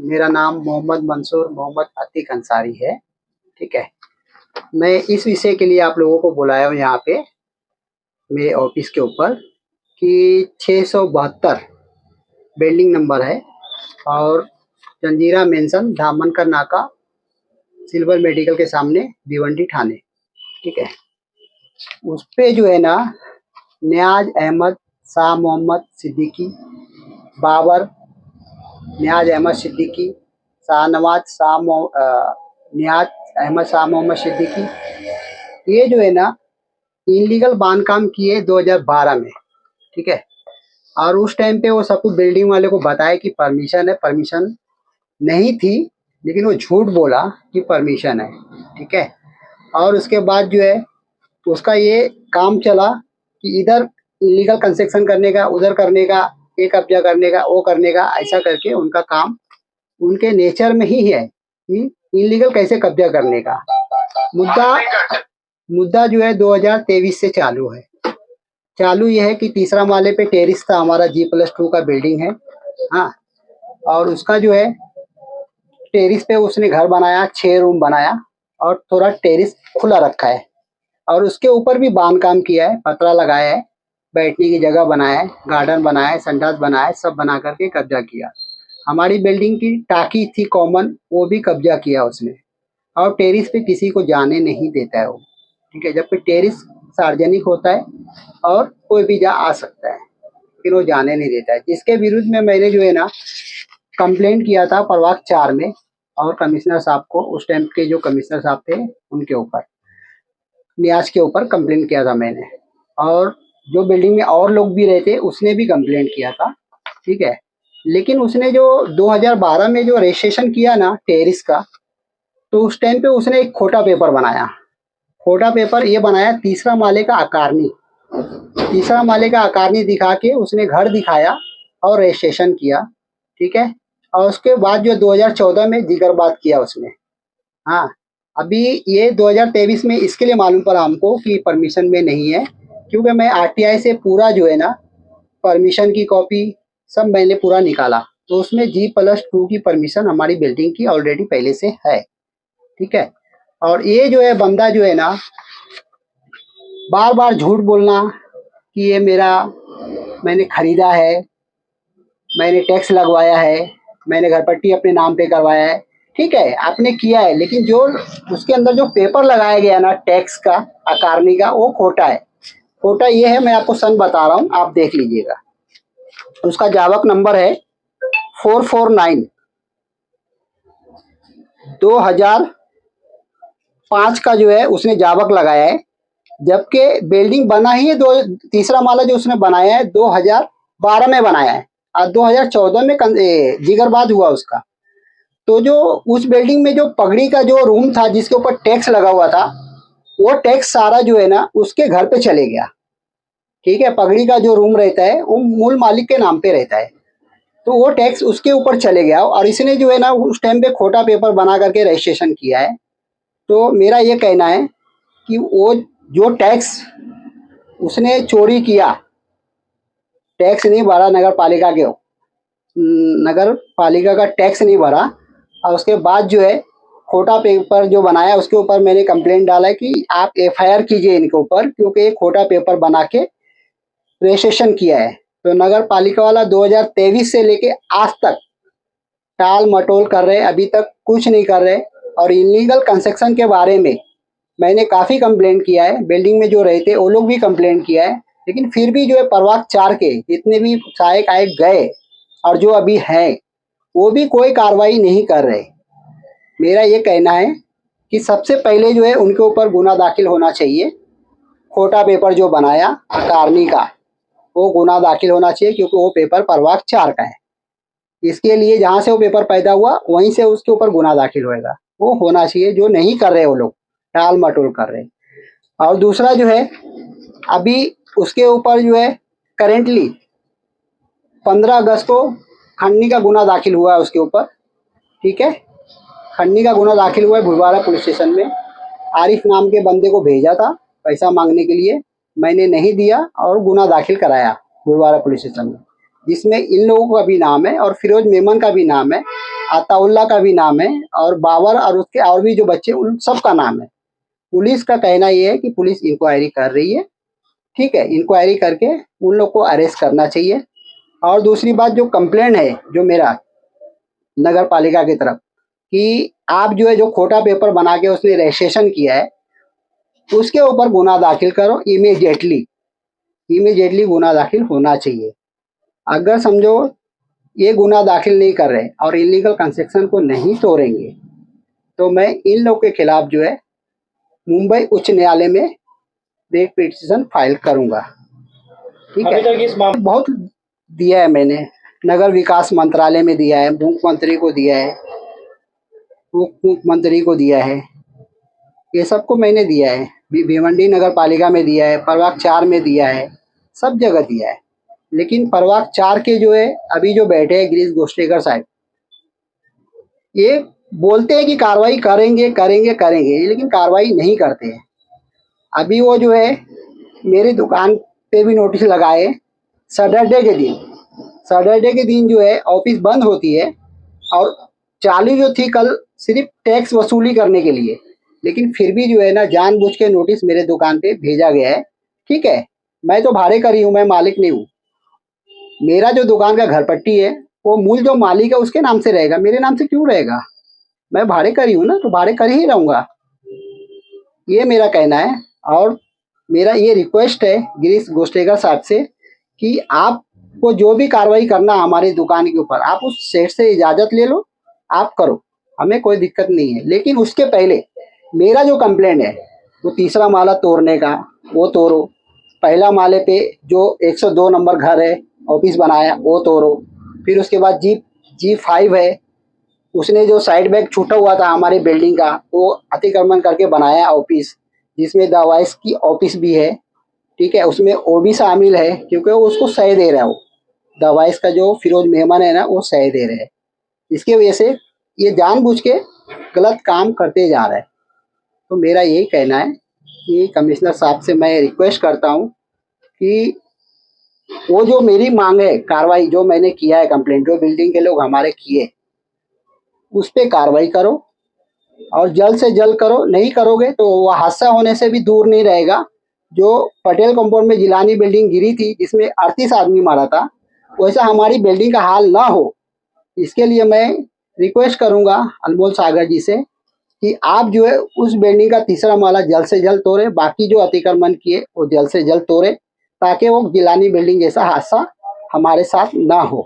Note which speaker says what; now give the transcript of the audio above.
Speaker 1: मेरा नाम मोहम्मद मंसूर मोहम्मद अतीक अंसारी है। ठीक है, मैं इस विषय के लिए आप लोगों को बुलाया हूँ यहाँ पे मेरे ऑफिस के ऊपर कि 672 बिल्डिंग नंबर है और जंजीरा मेंशन धामनकर नाका सिल्वर मेडिकल के सामने भिवंडी ठाणे। ठीक है, उस पे जो है ना नियाज अहमद शाह मोहम्मद सिद्दीकी, बाबर नियाज अहमद सिद्दीकी, शाहनवाज नियाज अहमद शाह मोहम्मद सिद्दीकी, ये जो है ना इनलीगल बांधकाम किए 2012 में। ठीक है, और उस टाइम पे वो सब कुछ बिल्डिंग वाले को बताया कि परमिशन है, परमिशन नहीं थी, लेकिन वो झूठ बोला कि परमिशन है। ठीक है, और उसके बाद जो है उसका ये काम चला कि इधर इलीगल कंस्ट्रक्शन करने का, उधर करने का, ये कब्जा करने का, वो करने का, ऐसा करके उनका काम उनके नेचर में ही है कि इलीगल कैसे कब्जा करने का। मुद्दा जो है 2023 से चालू है। चालू ये है कि तीसरा माले पे टेरिस था, हमारा G+2 का बिल्डिंग है। हाँ, और उसका जो है टेरिस पे उसने घर बनाया, 6 रूम बनाया और थोड़ा टेरिस खुला रखा है और उसके ऊपर भी बांध काम किया है, पतरा लगाया है, बैठने की जगह बनाया है, गार्डन बनाया है, संडास बनाया है, सब बना करके कब्जा किया। हमारी बिल्डिंग की टाकी थी कॉमन, वो भी कब्जा किया उसने और टेरिस पे किसी को जाने नहीं देता है वो। ठीक है, जब पे टेरिस सार्वजनिक होता है और कोई भी जा आ सकता है, फिर वो जाने नहीं देता है। जिसके विरुद्ध में मैंने जो है ना कंप्लेंट किया था प्रभाग 4 में और कमिश्नर साहब को, उस टाइम के जो कमिश्नर साहब थे उनके ऊपर, नियाज के ऊपर कंप्लेंट किया था मैंने, और जो बिल्डिंग में और लोग भी रहते उसने भी कंप्लेंट किया था। ठीक है, लेकिन उसने जो 2012 में जो रजिस्ट्रेशन किया ना टेरिस का, तो उस टाइम पे उसने एक खोटा पेपर बनाया। खोटा पेपर ये बनाया तीसरा माले का आकारनी, तीसरा माले का आकारनी दिखा के उसने घर दिखाया और रजिस्ट्रेशन किया। ठीक है, और उसके बाद जो 2014 में जिगरबात किया उसने। हाँ, अभी ये 2023 में इसके लिए मालूम पड़ा हमको कि परमिशन में नहीं है, क्योंकि मैं आरटीआई से पूरा जो है ना परमिशन की कॉपी सब मैंने पूरा निकाला, तो उसमें G+2 की परमिशन हमारी बिल्डिंग की ऑलरेडी पहले से है। ठीक है, और ये जो है बंदा जो है ना बार बार झूठ बोलना कि ये मैंने खरीदा है, मैंने टैक्स लगवाया है, मैंने घर पट्टी अपने नाम पे करवाया है। ठीक है, आपने किया है, लेकिन जो उसके अंदर जो पेपर लगाया गया ना टैक्स का, अकारनी का, वो खोटा है। खोटा ये है, मैं आपको सन बता रहा हूँ, आप देख लीजिएगा। उसका जावक नंबर है 449 2005 का जो है उसने जावक लगाया है, जबकि बिल्डिंग बना ही है तीसरा माला जो उसने बनाया है 2012 में बनाया है और 2014 में जिगरबाद हुआ उसका। तो जो उस बिल्डिंग में जो पगड़ी का जो रूम था जिसके ऊपर टैक्स लगा हुआ था, वो टैक्स सारा जो है ना उसके घर पे चले गया। ठीक है, पगड़ी का जो रूम रहता है वो मूल मालिक के नाम पे रहता है, तो वो टैक्स उसके ऊपर चले गया और इसने जो है ना उस टाइम पे खोटा पेपर बना करके रजिस्ट्रेशन किया है। तो मेरा ये कहना है कि वो जो टैक्स उसने चोरी किया, टैक्स नहीं भरा नगर पालिका के, नगर पालिका का टैक्स नहीं भरा, और उसके बाद जो है खोटा पेपर जो बनाया उसके ऊपर मैंने कंप्लेंट डाला है कि आप एफआईआर कीजिए इनके ऊपर, क्योंकि ये खोटा पेपर बना के रजिस्ट्रेशन किया है। तो नगर पालिका वाला 2023 से लेके आज तक टाल मटोल कर रहे, अभी तक कुछ नहीं कर रहे। और इलीगल कंस्ट्रक्शन के बारे में मैंने काफ़ी कंप्लेंट किया है, बिल्डिंग में जो रहते वो लोग भी कंप्लेंट किया है, लेकिन फिर भी जो है प्रभाग 4 के जितने भी सहायक आयुक्त गए और जो अभी हैं वो भी कोई कार्रवाई नहीं कर रहे। मेरा ये कहना है कि सबसे पहले जो है उनके ऊपर गुना दाखिल होना चाहिए। खोटा पेपर जो बनाया अकारनी का, वो गुना दाखिल होना चाहिए, क्योंकि वो पेपर प्रभाग 4 का है। इसके लिए जहाँ से वो पेपर पैदा हुआ वहीं से उसके ऊपर गुना दाखिल होएगा, वो होना चाहिए। जो नहीं कर रहे वो लोग टाल मटोल कर रहे। और दूसरा जो है अभी उसके ऊपर जो है करेंटली 15 अगस्त को खंडनी का गुना दाखिल हुआ है उसके ऊपर। ठीक है, खंडनी का गुना दाखिल हुआ है भुलवाड़ा पुलिस स्टेशन में। आरिफ नाम के बंदे को भेजा था पैसा मांगने के लिए, मैंने नहीं दिया और गुना दाखिल कराया भुलवाड़ा पुलिस स्टेशन में। जिसमें इन लोगों का भी नाम है और फिरोज मेमन का भी नाम है, अताउल्ला का भी नाम है और बाबर और उसके और भी जो बच्चे उन सब का नाम है। पुलिस का कहना ये है कि पुलिस इंक्वायरी कर रही है, ठीक है, इंक्वायरी करके उन लोग को अरेस्ट करना चाहिए। और दूसरी बात जो कंप्लेंट है जो मेरा नगर पालिका की तरफ कि आप जो है जो खोटा पेपर बना के उसने रजिस्ट्रेशन किया है उसके ऊपर गुना दाखिल करो इमीडिएटली, इमीडिएटली गुना दाखिल होना चाहिए। अगर समझो ये गुना दाखिल नहीं कर रहे और इलीगल कंस्ट्रक्शन को नहीं तोड़ेंगे तो मैं इन लोग के खिलाफ जो है मुंबई उच्च न्यायालय में रेट पिटीशन फाइल करूंगा, ठीक है। बहुत दिया है मैंने, नगर विकास मंत्रालय में दिया है, मुख्यमंत्री को दिया है, उप मुख्यमंत्री को दिया है, ये सबको मैंने दिया है। भिवंडी नगर पालिका में दिया है, प्रभाग 4 में दिया है, सब जगह दिया है। लेकिन प्रभाग 4 के जो है अभी जो बैठे हैं गिरीश गोष्ठेकर साहब, ये बोलते हैं कि कार्रवाई करेंगे करेंगे करेंगे, लेकिन कार्रवाई नहीं करते हैं। अभी वो जो है मेरी दुकान पे भी नोटिस लगाए, सैटरडे के दिन, सैटरडे के दिन जो है ऑफिस बंद होती है और चालू जो थी कल सिर्फ टैक्स वसूली करने के लिए, लेकिन फिर भी जो है ना जानबूझ के नोटिस मेरे दुकान पे भेजा गया है, ठीक है। मैं तो भाड़े का ही हूँ, मैं मालिक नहीं हूँ। मेरा जो दुकान का घर पट्टी है वो मूल जो मालिक है उसके नाम से रहेगा, मेरे नाम से क्यों रहेगा? मैं भाड़े कर ही हूँ ना, तो भाड़े कर ही रहूँगा, ये मेरा कहना है। और मेरा ये रिक्वेस्ट है गिरीश गोष्ठेकर साहब से कि आपको जो भी कार्रवाई करना हमारी दुकान के ऊपर, आप उस सेठ से इजाज़त ले लो, आप करो, हमें कोई दिक्कत नहीं है। लेकिन उसके पहले मेरा जो कंप्लेंट है वो तीसरा माला तोड़ने का, वो तोड़ो। पहला माले पे जो 102 नंबर घर है ऑफिस बनाया वो तोड़ो। फिर उसके बाद G5 है, उसने जो साइड बैग छूटा हुआ था हमारी बिल्डिंग का वो अतिक्रमण करके बनाया ऑफिस, जिसमें दवाइस की ऑफिस भी है, ठीक है। उसमें वो भी शामिल है क्योंकि वो उसको सही दे रहा है, वो दवाइस का जो फिरोज मेमन है ना वो सही दे रहे हैं। इसके वजह से ये जानबूझ के गलत काम करते जा रहा है। तो मेरा यही कहना है कि कमिश्नर साहब से मैं रिक्वेस्ट करता हूँ कि वो जो मेरी मांग है कार्रवाई, जो मैंने किया है कंप्लेंट, जो बिल्डिंग के लोग हमारे किए, उस पर कार्रवाई करो और जल्द से जल्द करो। नहीं करोगे तो वह हादसा होने से भी दूर नहीं रहेगा। जो पटेल कंपाउंड में जिलानी बिल्डिंग गिरी थी जिसमें 38 आदमी मारा था, वैसा हमारी बिल्डिंग का हाल ना हो, इसके लिए मैं रिक्वेस्ट करूंगा अनमोल सागर जी से कि आप जो है उस बिल्डिंग का तीसरा माला जल्द से जल्द तोड़े, बाकी जो अतिक्रमण किए वो जल्द से जल्द तोड़े, ताकि वो जिलानी बिल्डिंग जैसा हादसा हमारे साथ ना हो।